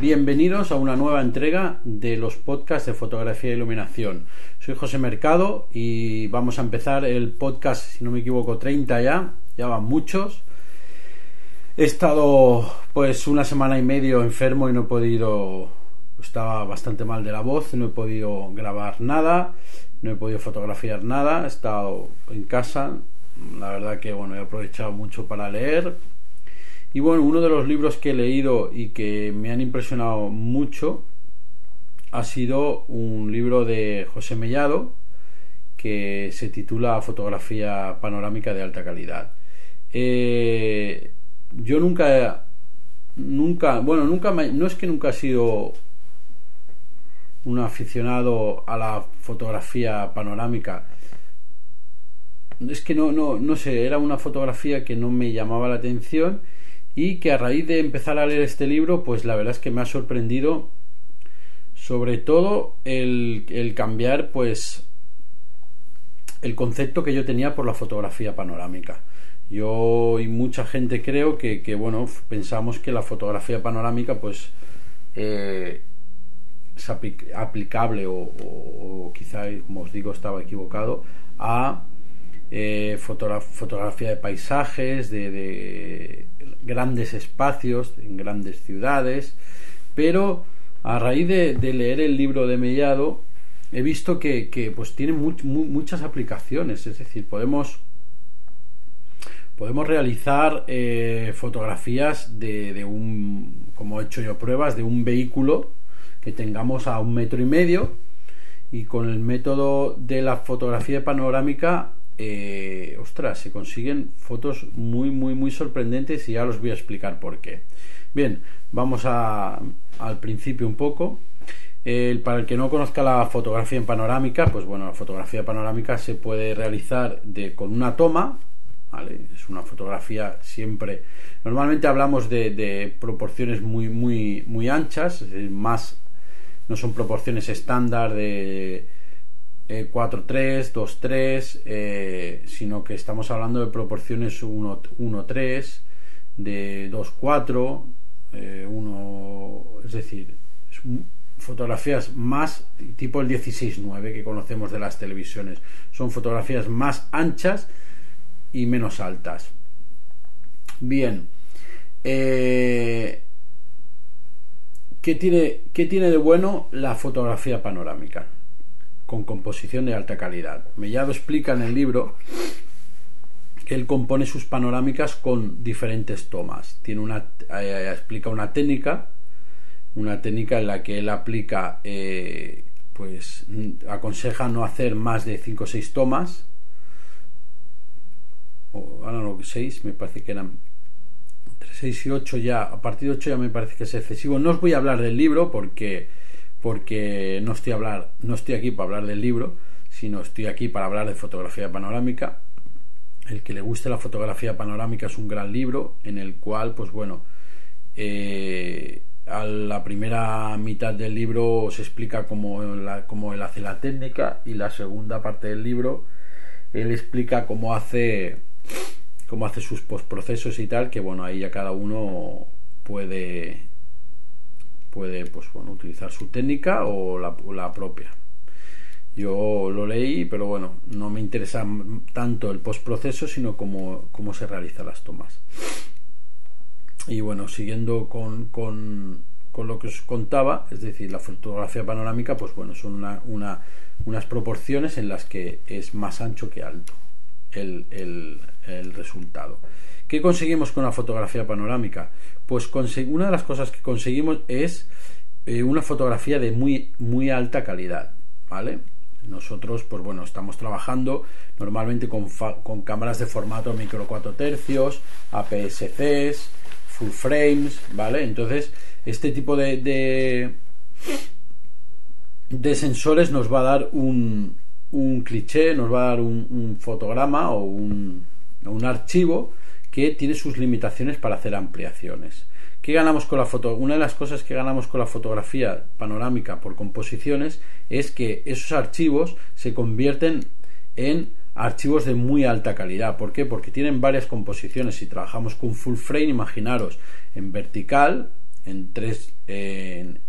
Bienvenidos a una nueva entrega de los podcasts de fotografía e iluminación. Soy José Mercado y vamos a empezar el podcast, si no me equivoco, 30 ya van muchos. He estado pues una semana y medio enfermo y no he podido, estaba bastante mal de la voz, no he podido grabar nada, no he podido fotografiar nada, he estado en casa. La verdad que he aprovechado mucho para leer. Y uno de los libros que he leído y que me han impresionado mucho ha sido un libro de José Mellado que se titula Fotografía panorámica de alta calidad. Yo nunca, no es que nunca he sido un aficionado a la fotografía panorámica. Es que no sé, era una fotografía que no me llamaba la atención. Y que a raíz de empezar a leer este libro, pues la verdad es que me ha sorprendido sobre todo el cambiar pues el concepto que yo tenía por la fotografía panorámica. Yo y mucha gente creo que pensamos que la fotografía panorámica pues es aplicable o quizá, como os digo, estaba equivocado a fotografía de paisajes, de grandes espacios en grandes ciudades, pero a raíz de leer el libro de Mellado he visto que pues tiene muchas aplicaciones. Es decir, podemos realizar fotografías de un, como he hecho yo pruebas, de un vehículo que tengamos a 1,5 metros, y con el método de la fotografía panorámica se consiguen fotos muy sorprendentes, y ya os voy a explicar por qué. Bien, vamos al principio un poco. Para el que no conozca la fotografía en panorámica, pues la fotografía panorámica se puede realizar con una toma, ¿vale? Es una fotografía siempre. Normalmente hablamos de proporciones muy anchas, no son proporciones estándar de 4:3, 2:3, sino que estamos hablando de proporciones 1:3, de 2:4, 1, es decir, fotografías más tipo el 16:9 que conocemos de las televisiones. Son fotografías más anchas y menos altas. Bien, ¿qué tiene de bueno la fotografía panorámica con composición de alta calidad? Mellado explica en el libro que él compone sus panorámicas con diferentes tomas. Explica una técnica en la que él aplica, aconseja no hacer más de 5 o 6 tomas, ahora no, 6, me parece que eran entre 6 y 8 ya. A partir de 8 ya me parece que es excesivo. No os voy a hablar del libro porque no estoy aquí para hablar del libro, sino estoy aquí para hablar de fotografía panorámica. El que le guste la fotografía panorámica es un gran libro en el cual a la primera mitad del libro se explica cómo él hace la técnica, y la segunda parte del libro él explica cómo hace sus postprocesos y tal, que ahí ya cada uno puede utilizar su técnica o la propia. Yo lo leí, pero no me interesa tanto el postproceso, sino cómo se realizan las tomas. Y siguiendo con lo que os contaba, es decir, la fotografía panorámica son unas proporciones en las que es más ancho que alto el resultado. ¿Qué conseguimos con la fotografía panorámica? Pues una de las cosas que conseguimos es una fotografía de muy alta calidad, ¿vale? Nosotros estamos trabajando normalmente con cámaras de formato micro 4 tercios, APS-Cs, full frames, ¿vale? Entonces este tipo de sensores nos va a dar un cliché, nos va a dar un fotograma o un archivo que tiene sus limitaciones para hacer ampliaciones. ¿Qué ganamos con la foto? Una de las cosas que ganamos con la fotografía panorámica por composiciones es que esos archivos se convierten en archivos de muy alta calidad. ¿Por qué? Porque tienen varias composiciones. Si trabajamos con full frame, imaginaros en vertical, en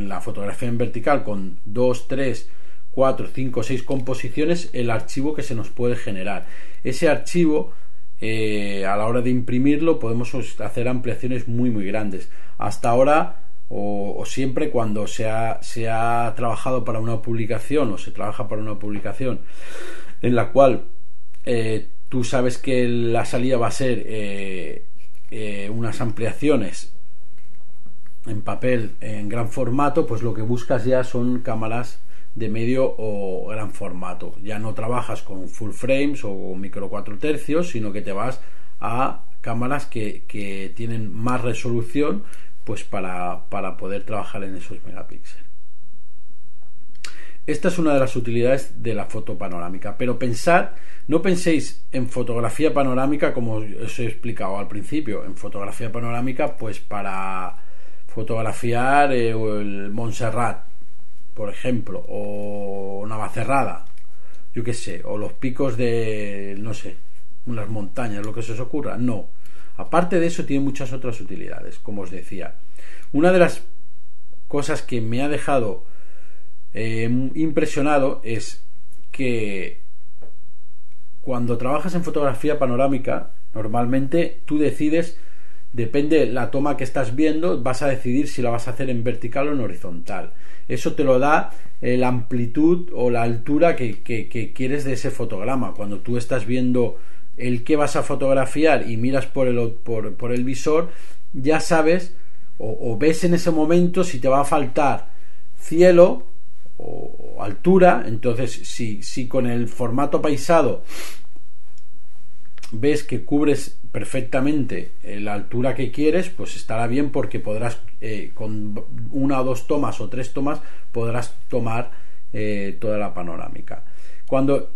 la fotografía en vertical con 2, 3, 4, 5, 6 composiciones, el archivo que se nos puede generar. Ese archivo, a la hora de imprimirlo, podemos hacer ampliaciones muy grandes. Hasta ahora, o siempre, cuando se ha trabajado para una publicación, o se trabaja para una publicación en la cual tú sabes que la salida va a ser unas ampliaciones en papel en gran formato, pues lo que buscas ya son cámaras de medio o gran formato. Ya no trabajas con full frames o micro 4 tercios, sino que te vas a cámaras que tienen más resolución, pues para poder trabajar en esos megapíxeles. Esta es una de las utilidades de la foto panorámica, pero no penséis en fotografía panorámica como os he explicado al principio. En fotografía panorámica, pues para fotografiar el Montserrat, por ejemplo, o Navacerrada, yo qué sé, o los picos de, no sé, unas montañas, lo que se os ocurra. No. Aparte de eso, tiene muchas otras utilidades, como os decía. Una de las cosas que me ha dejado impresionado es que cuando trabajas en fotografía panorámica, normalmente tú decides, depende de la toma que estás viendo, vas a decidir si la vas a hacer en vertical o en horizontal. Eso te lo da la amplitud o la altura que quieres de ese fotograma. Cuando tú estás viendo el que vas a fotografiar y miras por el visor, ya sabes o ves en ese momento si te va a faltar cielo o altura. Entonces si con el formato paisado ves que cubres perfectamente la altura que quieres, pues estará bien, porque podrás con 1 o 2 tomas o 3 tomas podrás tomar toda la panorámica. Cuando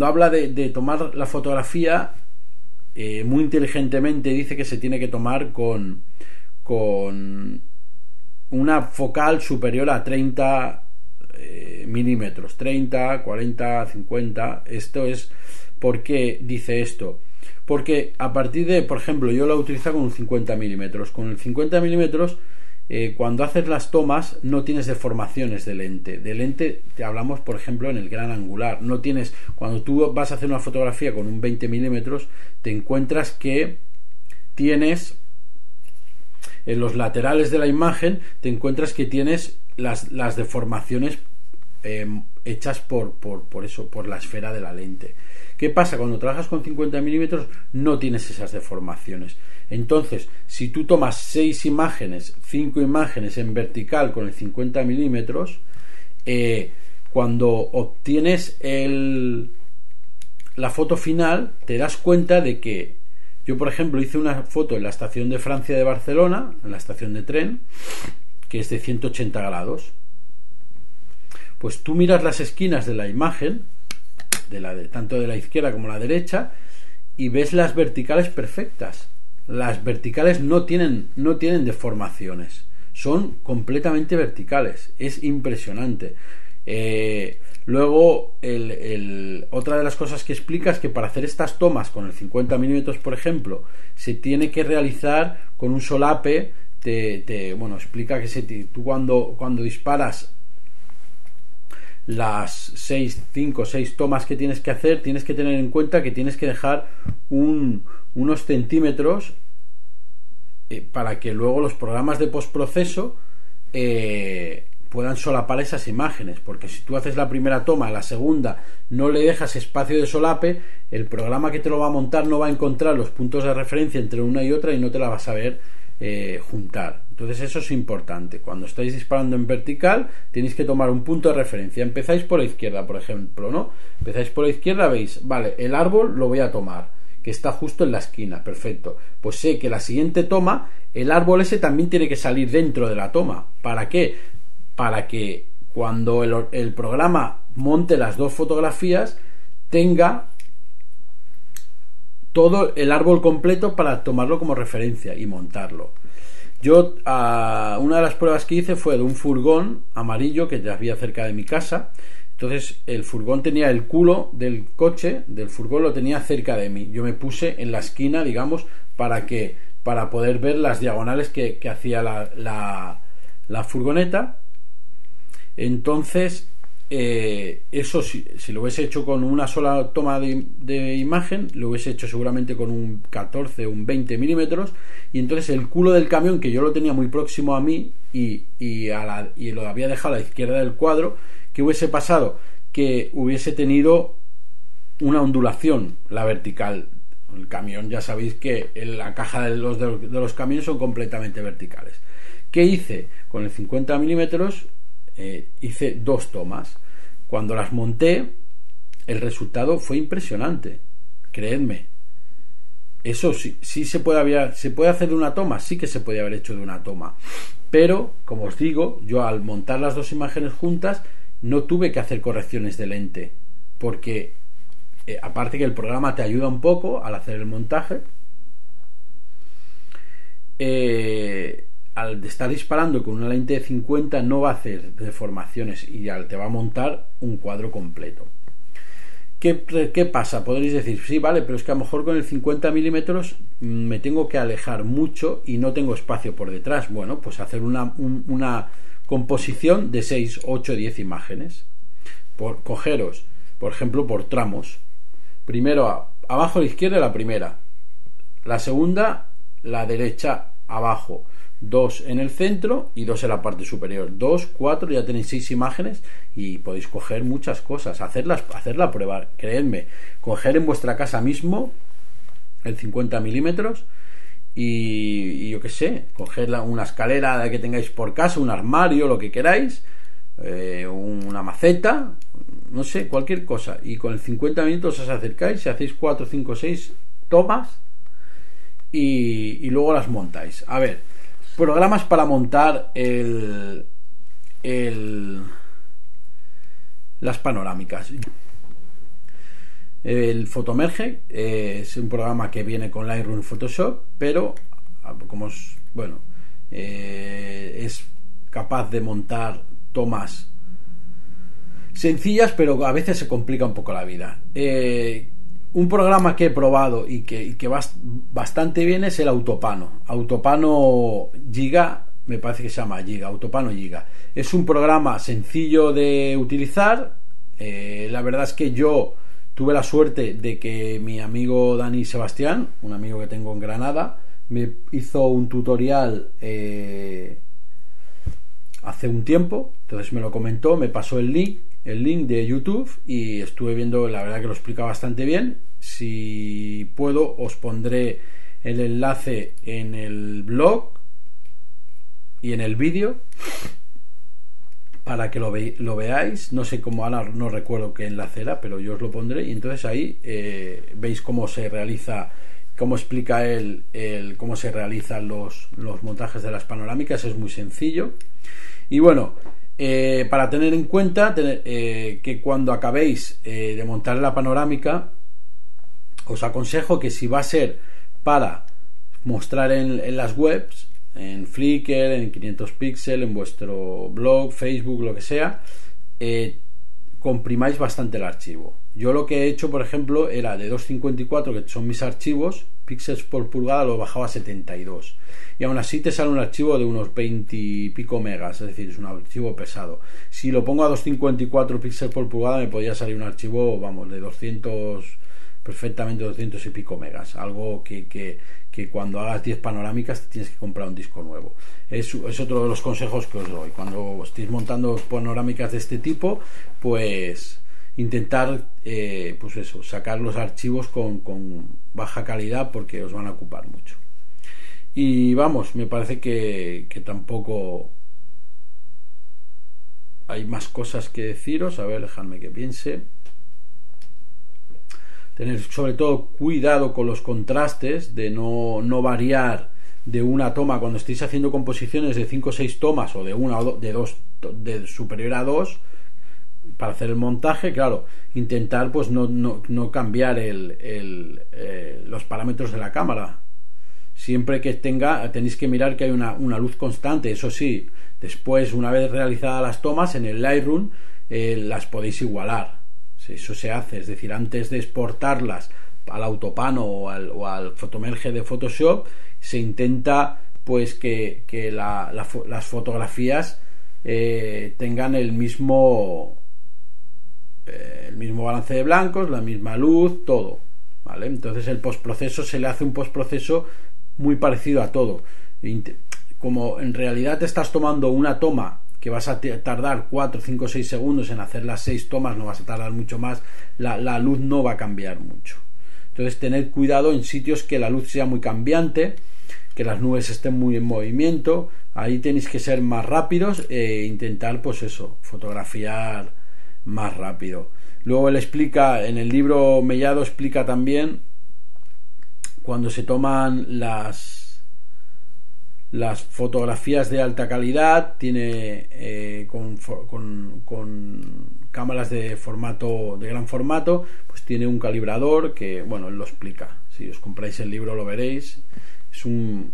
habla de tomar la fotografía, muy inteligentemente dice que se tiene que tomar con una focal superior a 30 milímetros, 30, 40, 50. Esto es, ¿por qué dice esto? Porque a partir de, por ejemplo, yo lo utilizo con un 50 milímetros. Con el 50 milímetros, cuando haces las tomas, no tienes deformaciones de lente. De lente te hablamos, por ejemplo, en el gran angular. No tienes, cuando tú vas a hacer una fotografía con un 20 milímetros, te encuentras que tienes en los laterales de la imagen, te encuentras que tienes las deformaciones hechas por la esfera de la lente. ¿Qué pasa? Cuando trabajas con 50 milímetros no tienes esas deformaciones. Entonces, si tú tomas 6 imágenes, 5 imágenes en vertical con el 50 milímetros, cuando obtienes la foto final, te das cuenta de que yo, por ejemplo, hice una foto en la estación de Francia de Barcelona, en la estación de tren, que es de 180 grados. Pues tú miras las esquinas de la imagen, tanto de la izquierda como la derecha, y ves las verticales perfectas. Las verticales no tienen deformaciones, son completamente verticales. Es impresionante. Luego, otra de las cosas que explica es que para hacer estas tomas con el 50 milímetros, por ejemplo, se tiene que realizar con un solape. Explica que tú cuando disparas las 5 o 6 tomas que tienes que hacer, tienes que tener en cuenta que tienes que dejar unos centímetros para que luego los programas de postproceso puedan solapar esas imágenes, porque si tú haces la primera toma, la segunda no le dejas espacio de solape, el programa que te lo va a montar no va a encontrar los puntos de referencia entre una y otra y no te la vas a ver juntar. Entonces eso es importante. Cuando estáis disparando en vertical tenéis que tomar un punto de referencia. Empezáis por la izquierda, por ejemplo, ¿no? Empezáis por la izquierda, veis, vale, el árbol lo voy a tomar, que está justo en la esquina, perfecto. Pues sé que la siguiente toma, el árbol ese también tiene que salir dentro de la toma. ¿Para qué? Para que cuando el programa monte las dos fotografías tenga todo el árbol completo para tomarlo como referencia y montarlo. Yo, una de las pruebas que hice fue de un furgón amarillo que ya había cerca de mi casa. Entonces el furgón tenía el culo del furgón lo tenía cerca de mí. Yo me puse en la esquina, digamos, para que para poder ver las diagonales que hacía la furgoneta. Entonces eso si lo hubiese hecho con una sola toma de imagen, lo hubiese hecho seguramente con un 14 o un 20 milímetros, y entonces el culo del camión, que yo lo tenía muy próximo a mí y lo había dejado a la izquierda del cuadro, que hubiese pasado, que hubiese tenido una ondulación la vertical. El camión, ya sabéis que la caja de los camiones son completamente verticales. ¿Qué hice? Con el 50 milímetros hice 2 tomas. Cuando las monté, el resultado fue impresionante, creedme. Eso sí se puede hacer de una toma, sí que se podía haber hecho de una toma, pero como os digo, yo al montar las 2 imágenes juntas no tuve que hacer correcciones de lente, porque aparte que el programa te ayuda un poco al hacer el montaje, al estar disparando con una lente de 50 no va a hacer deformaciones y te va a montar un cuadro completo. ¿Qué pasa? Podréis decir, sí, vale, pero es que a lo mejor con el 50 milímetros me tengo que alejar mucho y no tengo espacio por detrás. Bueno, pues hacer una composición de 6, 8, 10 imágenes. Cogeros, por ejemplo, por tramos. Primero abajo a la izquierda la primera, la segunda la derecha abajo, 2 en el centro y 2 en la parte superior, 2, 4, ya tenéis 6 imágenes y podéis coger muchas cosas, hacer la prueba, creedme, coger en vuestra casa mismo el 50 milímetros y yo qué sé, coger una escalera que tengáis por casa, un armario, lo que queráis, una maceta, no sé, cualquier cosa, y con el 50 minutos os acercáis y hacéis 4, 5, 6 tomas y luego las montáis. A ver, programas para montar las panorámicas. El Photomerge es un programa que viene con Lightroom y Photoshop, pero es capaz de montar tomas sencillas, pero a veces se complica un poco la vida. Un programa que he probado y que va bastante bien es el Autopano Giga, me parece que se llama Giga, Autopano Giga. Es un programa sencillo de utilizar. La verdad es que yo tuve la suerte de que mi amigo Dani Sebastián, un amigo que tengo en Granada, me hizo un tutorial hace un tiempo, entonces me lo comentó, me pasó el link de YouTube y estuve viendo, la verdad que lo explica bastante bien. Si puedo os pondré el enlace en el blog y en el vídeo para que lo veáis. No sé cómo, ahora no recuerdo qué enlace era, pero yo os lo pondré y entonces ahí veis cómo se realiza, cómo explica él cómo se realizan los montajes de las panorámicas. Es muy sencillo y bueno, para tener en cuenta que cuando acabéis de montar la panorámica, os aconsejo que si va a ser para mostrar en las webs, en Flickr, en 500 píxeles, en vuestro blog, Facebook, lo que sea, comprimáis bastante el archivo. Yo lo que he hecho, por ejemplo, era de 254, que son mis archivos, píxeles por pulgada, lo bajaba a 72. Y aún así te sale un archivo de unos 20 y pico megas, es decir, es un archivo pesado. Si lo pongo a 254 píxeles por pulgada, me podría salir un archivo, de 200, perfectamente 200 y pico megas. Algo que cuando hagas 10 panorámicas te tienes que comprar un disco nuevo. Es otro de los consejos que os doy. Cuando estéis montando panorámicas de este tipo, pues intentar sacar los archivos con baja calidad, porque os van a ocupar mucho. Y me parece que tampoco hay más cosas que deciros. A ver, dejadme que piense. Tener sobre todo cuidado con los contrastes, de no variar de una toma cuando estéis haciendo composiciones de 5 o 6 tomas, o de una o de 2, de superior a 2, para hacer el montaje. Claro, intentar pues no cambiar los parámetros de la cámara. Siempre que tenéis que mirar que hay una luz constante. Eso sí, después, una vez realizadas las tomas en el Lightroom, las podéis igualar. Eso se hace, es decir, antes de exportarlas autopano o al photomerge de Photoshop, se intenta pues que las fotografías tengan el mismo balance de blancos, la misma luz, todo, ¿vale? Entonces el postproceso se le hace un postproceso muy parecido a todo. Como en realidad te estás tomando una toma que vas a tardar 4, 5, 6 segundos en hacer las 6 tomas, no vas a tardar mucho más, la luz no va a cambiar mucho. Entonces tened cuidado en sitios que la luz sea muy cambiante, que las nubes estén muy en movimiento. Ahí tenéis que ser más rápidos e intentar pues eso, fotografiar más rápido. Luego él explica, en el libro Mellado explica también cuando se toman las fotografías de alta calidad, tiene con cámaras de gran formato, pues tiene un calibrador que, bueno, él lo explica. Si os compráis el libro lo veréis. Es un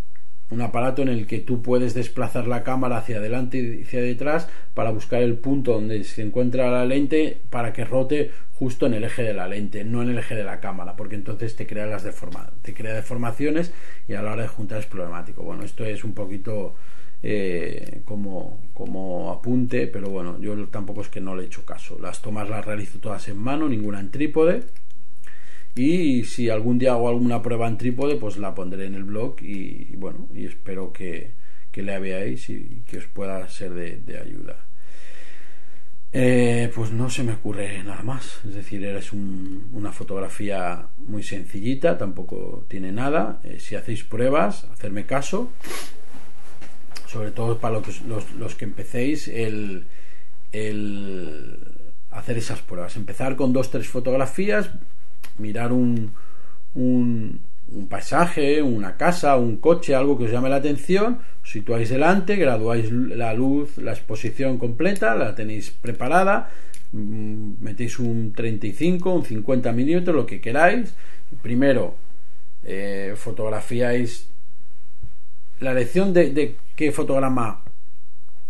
aparato en el que tú puedes desplazar la cámara hacia adelante y hacia detrás para buscar el punto donde se encuentra la lente para que rote justo en el eje de la lente, no en el eje de la cámara, porque entonces te crea deformaciones y a la hora de juntar es problemático. Bueno, esto es un poquito como apunte, pero bueno, yo tampoco es que no le he hecho caso. Las tomas las realizo todas en mano, ninguna en trípode. Y si algún día hago alguna prueba en trípode, pues la pondré en el blog y bueno, y espero que la veáis y que os pueda ser de ayuda. Pues no se me ocurre nada más. Es decir, es una fotografía muy sencillita, tampoco tiene nada. Si hacéis pruebas, hacerme caso, sobre todo para los que empecéis, el hacer esas pruebas, empezar con 2-3 fotografías, mirar un paisaje, una casa, un coche, algo que os llame la atención, os situáis delante, graduáis la luz, la exposición completa, la tenéis preparada, metéis un 35, un 50 milímetros, lo que queráis. Primero fotografiáis la elección de qué fotograma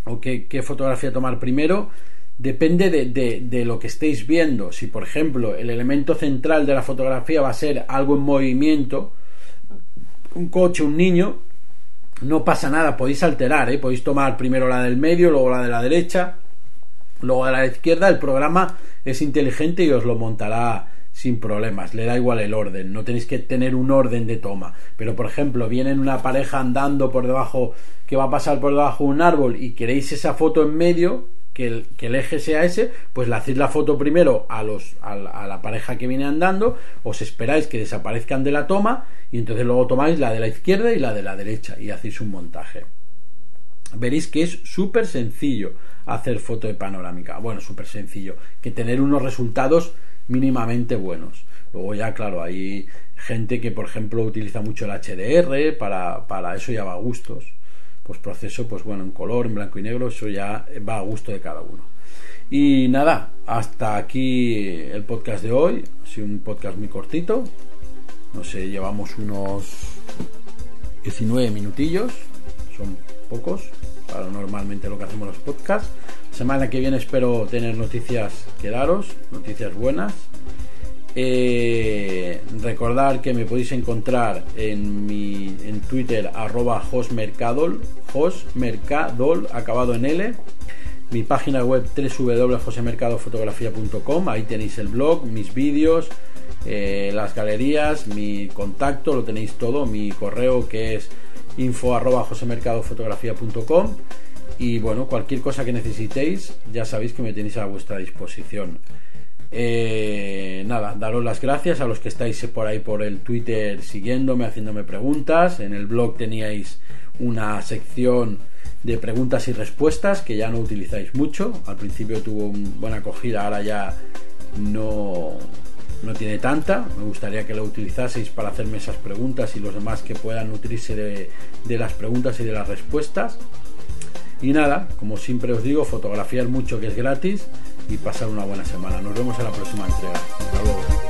o qué fotografía tomar primero. Depende de lo que estéis viendo. Si por ejemplo el elemento central de la fotografía va a ser algo en movimiento, un coche, un niño, no pasa nada, podéis alterar, podéis tomar primero la del medio, luego la de la derecha, luego de la izquierda. El programa es inteligente y os lo montará sin problemas, le da igual el orden, no tenéis que tener un orden de toma. Pero por ejemplo viene una pareja andando por debajo, que va a pasar por debajo de un árbol y queréis esa foto en medio, que el eje sea ese, pues le hacéis la foto primero a la pareja que viene andando, os esperáis que desaparezcan de la toma y entonces luego tomáis la de la izquierda y la de la derecha y hacéis un montaje. Veréis que es súper sencillo hacer foto de panorámica. Bueno, súper sencillo, que tener unos resultados mínimamente buenos. Luego ya, claro, hay gente que por ejemplo utiliza mucho el HDR, para eso ya va a gustos. Pues proceso, pues bueno, en color, en blanco y negro, eso ya va a gusto de cada uno. Y nada, hasta aquí el podcast de hoy. Ha sido un podcast muy cortito, no sé, llevamos unos 19 minutillos, son pocos para normalmente lo que hacemos los podcasts. La semana que viene espero tener noticias que daros, noticias buenas. Recordar que me podéis encontrar en Twitter @josmercadol, acabado en L, mi página web www.josemercadofotografia.com. ahí tenéis el blog, mis vídeos, las galerías, mi contacto, lo tenéis todo, mi correo que es info@josemercadofotografia.com. y bueno, cualquier cosa que necesitéis ya sabéis que me tenéis a vuestra disposición. Nada, daros las gracias a los que estáis por ahí por el Twitter siguiéndome, haciéndome preguntas. En el blog teníais una sección de preguntas y respuestas que ya no utilizáis mucho. Al principio tuvo una buena acogida, ahora ya no tiene tanta. Me gustaría que lo utilizaseis para hacerme esas preguntas y los demás que puedan nutrirse de las preguntas y de las respuestas. Y nada, como siempre os digo, fotografiar mucho, que es gratis, y pasar una buena semana. Nos vemos en la próxima entrega. Hasta luego.